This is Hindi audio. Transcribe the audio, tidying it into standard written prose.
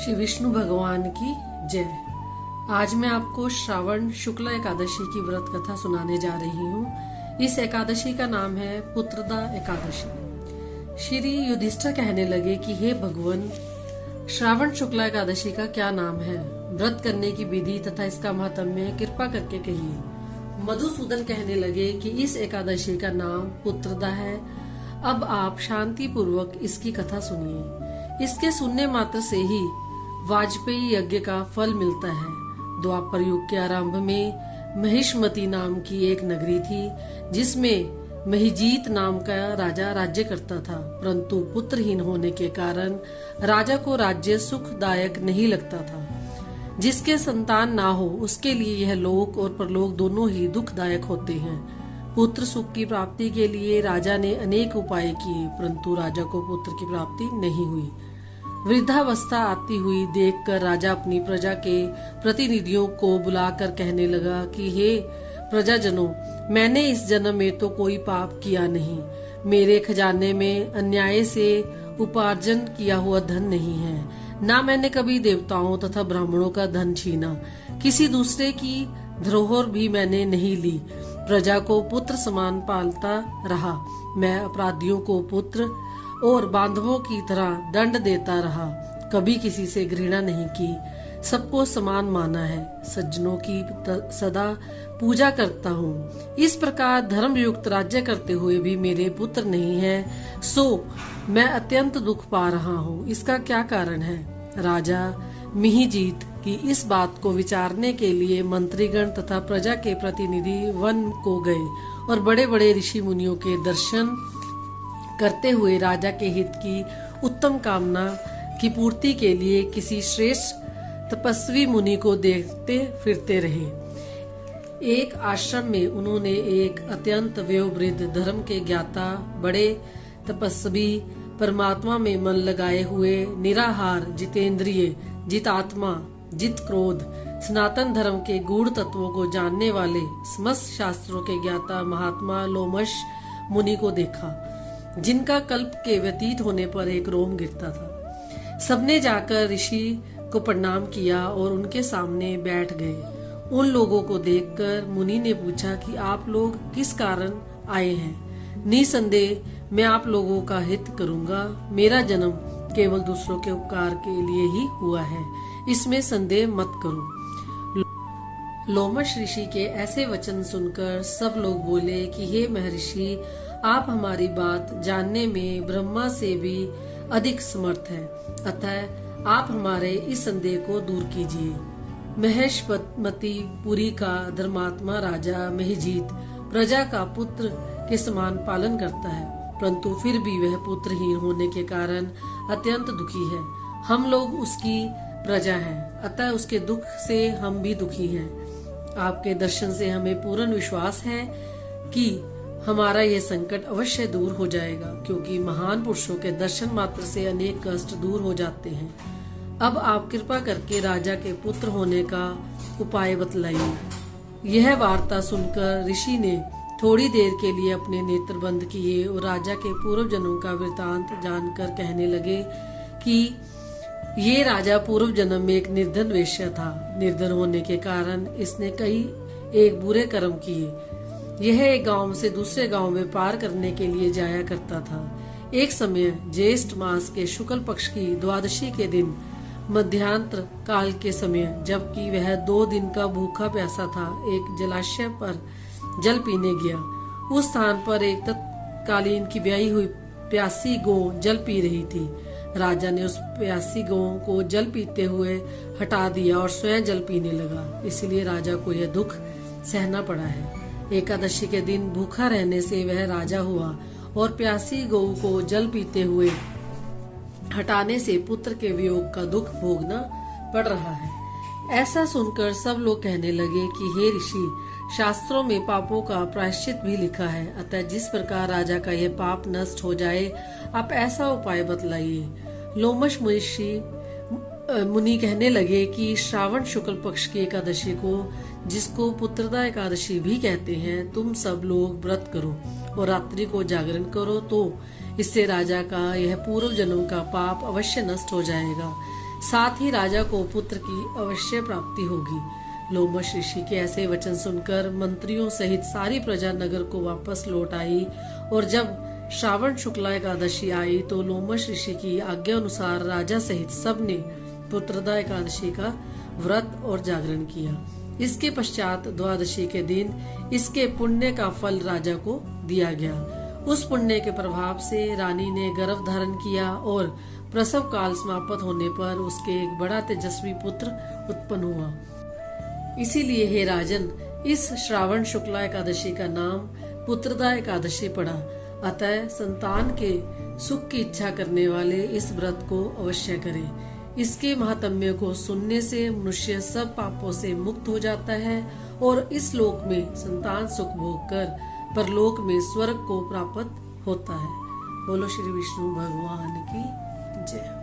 श्री विष्णु भगवान की जय। आज मैं आपको श्रावण शुक्ल एकादशी की व्रत कथा सुनाने जा रही हूँ। इस एकादशी का नाम है पुत्रदा एकादशी। श्री युधिष्ठिर कहने लगे कि हे भगवान, श्रावण शुक्ल एकादशी का क्या नाम है, व्रत करने की विधि तथा इसका महत्म्य कृपा करके कहिए। मधुसूदन कहने लगे कि इस एकादशी का नाम पुत्रदा है। अब आप शांति पूर्वक इसकी कथा सुनिए। इसके सुनने मात्र से ही वाजपेयी यज्ञ का फल मिलता है। द्वापर युग के आरंभ में महिष्मती नाम की एक नगरी थी, जिसमें महिजीत नाम का राजा राज्य करता था। परंतु पुत्रहीन होने के कारण राजा को राज्य सुखदायक नहीं लगता था। जिसके संतान ना हो उसके लिए यह लोक और परलोक दोनों ही दुखदायक होते हैं। पुत्र सुख की प्राप्ति के लिए राजा ने अनेक उपाय किए, परंतु राजा को पुत्र की प्राप्ति नहीं हुई। वृद्धावस्था आती हुई देखकर राजा अपनी प्रजा के प्रतिनिधियों को बुलाकर कहने लगा कि हे प्रजाजनों, मैंने इस जन्म में तो कोई पाप किया नहीं। मेरे खजाने में अन्याय से उपार्जन किया हुआ धन नहीं है, ना मैंने कभी देवताओं तथा ब्राह्मणों का धन छीना। किसी दूसरे की धरोहर भी मैंने नहीं ली। प्रजा को पुत्र समान पालता रहा। मैं अपराधियों को पुत्र और बांधवों की तरह दंड देता रहा। कभी किसी से घृणा नहीं की, सबको समान माना है। सज्जनों की सदा पूजा करता हूँ। इस प्रकार धर्म युक्त राज्य करते हुए भी मेरे पुत्र नहीं है, सो मैं अत्यंत दुख पा रहा हूँ। इसका क्या कारण है? राजा मिहिजीत की इस बात को विचारने के लिए मंत्रीगण तथा प्रजा के प्रतिनिधि वन को गए और बड़े बड़े ऋषि मुनियों के दर्शन करते हुए राजा के हित की उत्तम कामना की पूर्ति के लिए किसी श्रेष्ठ तपस्वी मुनि को देखते फिरते रहे। एक आश्रम में उन्होंने एक अत्यंत वयोवृद्ध धर्म के ज्ञाता, बड़े तपस्वी, परमात्मा में मन लगाए हुए, निराहार, जितेंद्रिय, जितात्मा, जित क्रोध, सनातन धर्म के गूढ़ तत्वों को जानने वाले, समस्त शास्त्रों के ज्ञाता महात्मा लोमश मुनि को देखा, जिनका कल्प के व्यतीत होने पर एक रोम गिरता था। सबने जाकर ऋषि को प्रणाम किया और उनके सामने बैठ गए। उन लोगों को देखकर मुनि ने पूछा कि आप लोग किस कारण आए हैं? निसंदेह मैं आप लोगों का हित करूंगा। मेरा जन्म केवल दूसरों के उपकार के लिए ही हुआ है, इसमें संदेह मत करो। लोमश ऋषि के ऐसे वचन सुनकर सब लोग बोले कि हे महर्षि, आप हमारी बात जानने में ब्रह्मा से भी अधिक समर्थ हैं, अतः आप हमारे इस संदेह को दूर कीजिए। महेशमती पुरी का धर्मात्मा राजा महिजीत प्रजा का पुत्र के समान पालन करता है, परंतु फिर भी वह पुत्रहीन होने के कारण अत्यंत दुखी है। हम लोग उसकी प्रजा हैं, अतः उसके दुख से हम भी दुखी हैं। आपके दर्शन से हमें पूर्ण विश्वास है कि हमारा यह संकट अवश्य दूर हो जाएगा, क्योंकि महान पुरुषों के दर्शन मात्र से अनेक कष्ट दूर हो जाते हैं। अब आप कृपा करके राजा के पुत्र होने का उपाय बतलाइए। यह वार्ता सुनकर ऋषि ने थोड़ी देर के लिए अपने नेत्र बंद किए और राजा के पूर्व जन्मों का वृतांत जानकर कहने लगे कि ये राजा पूर्व जन्म में एक निर्धन वेश्या था। निर्धन होने के कारण इसने कई एक बुरे कर्म किए। यह एक गांव से दूसरे गांव में पार करने के लिए जाया करता था। एक समय ज्येष्ठ मास के शुक्ल पक्ष की द्वादशी के दिन मध्यांतर काल के समय, जबकि वह 2 दिन का भूखा प्यासा था, एक जलाशय पर जल पीने गया। उस स्थान पर एक तत्कालीन की ब्याही हुई प्यासी गौ जल पी रही थी। राजा ने उस प्यासी गौ को जल पीते हुए हटा दिया और स्वयं जल पीने लगा। इसलिए राजा को यह दुख सहना पड़ा है। एकादशी के दिन भूखा रहने से वह राजा हुआ और प्यासी गौ को जल पीते हुए हटाने से पुत्र के वियोग का दुख भोगना पड़ रहा है। ऐसा सुनकर सब लोग कहने लगे कि हे ऋषि, शास्त्रों में पापों का प्रायश्चित भी लिखा है, अतः जिस प्रकार राजा का यह पाप नष्ट हो जाए, आप ऐसा उपाय बतलाइए। लोमश मुनि कहने लगे कि श्रावण शुक्ल पक्ष की एकादशी को, जिसको पुत्रदा एकादशी भी कहते हैं, तुम सब लोग व्रत करो और रात्रि को जागरण करो, तो इससे राजा का यह पूर्व जन्म का पाप अवश्य नष्ट हो जाएगा। साथ ही राजा को पुत्र की अवश्य प्राप्ति होगी। लोमश ऋषि के ऐसे वचन सुनकर मंत्रियों सहित सारी प्रजा नगर को वापस लौट आई और जब श्रावण शुक्ला एकादशी आई तो लोमश ऋषि की आज्ञा अनुसार राजा सहित सबने पुत्रदा एकादशी का व्रत और जागरण किया। इसके पश्चात द्वादशी के दिन इसके पुण्य का फल राजा को दिया गया। उस पुण्य के प्रभाव से रानी ने गर्भ धारण किया और प्रसव काल समाप्त होने पर उसके एक बड़ा तेजस्वी पुत्र उत्पन्न हुआ। इसीलिए हे राजन, इस श्रावण शुक्ला एकादशी का नाम पुत्रदा एकादशी पड़ा। अतः संतान के सुख की इच्छा करने वाले इस व्रत को अवश्य करें। इसके महात्म्य को सुनने से मनुष्य सब पापों से मुक्त हो जाता है और इस लोक में संतान सुख भोग कर परलोक में स्वर्ग को प्राप्त होता है। बोलो श्री विष्णु भगवान की जय।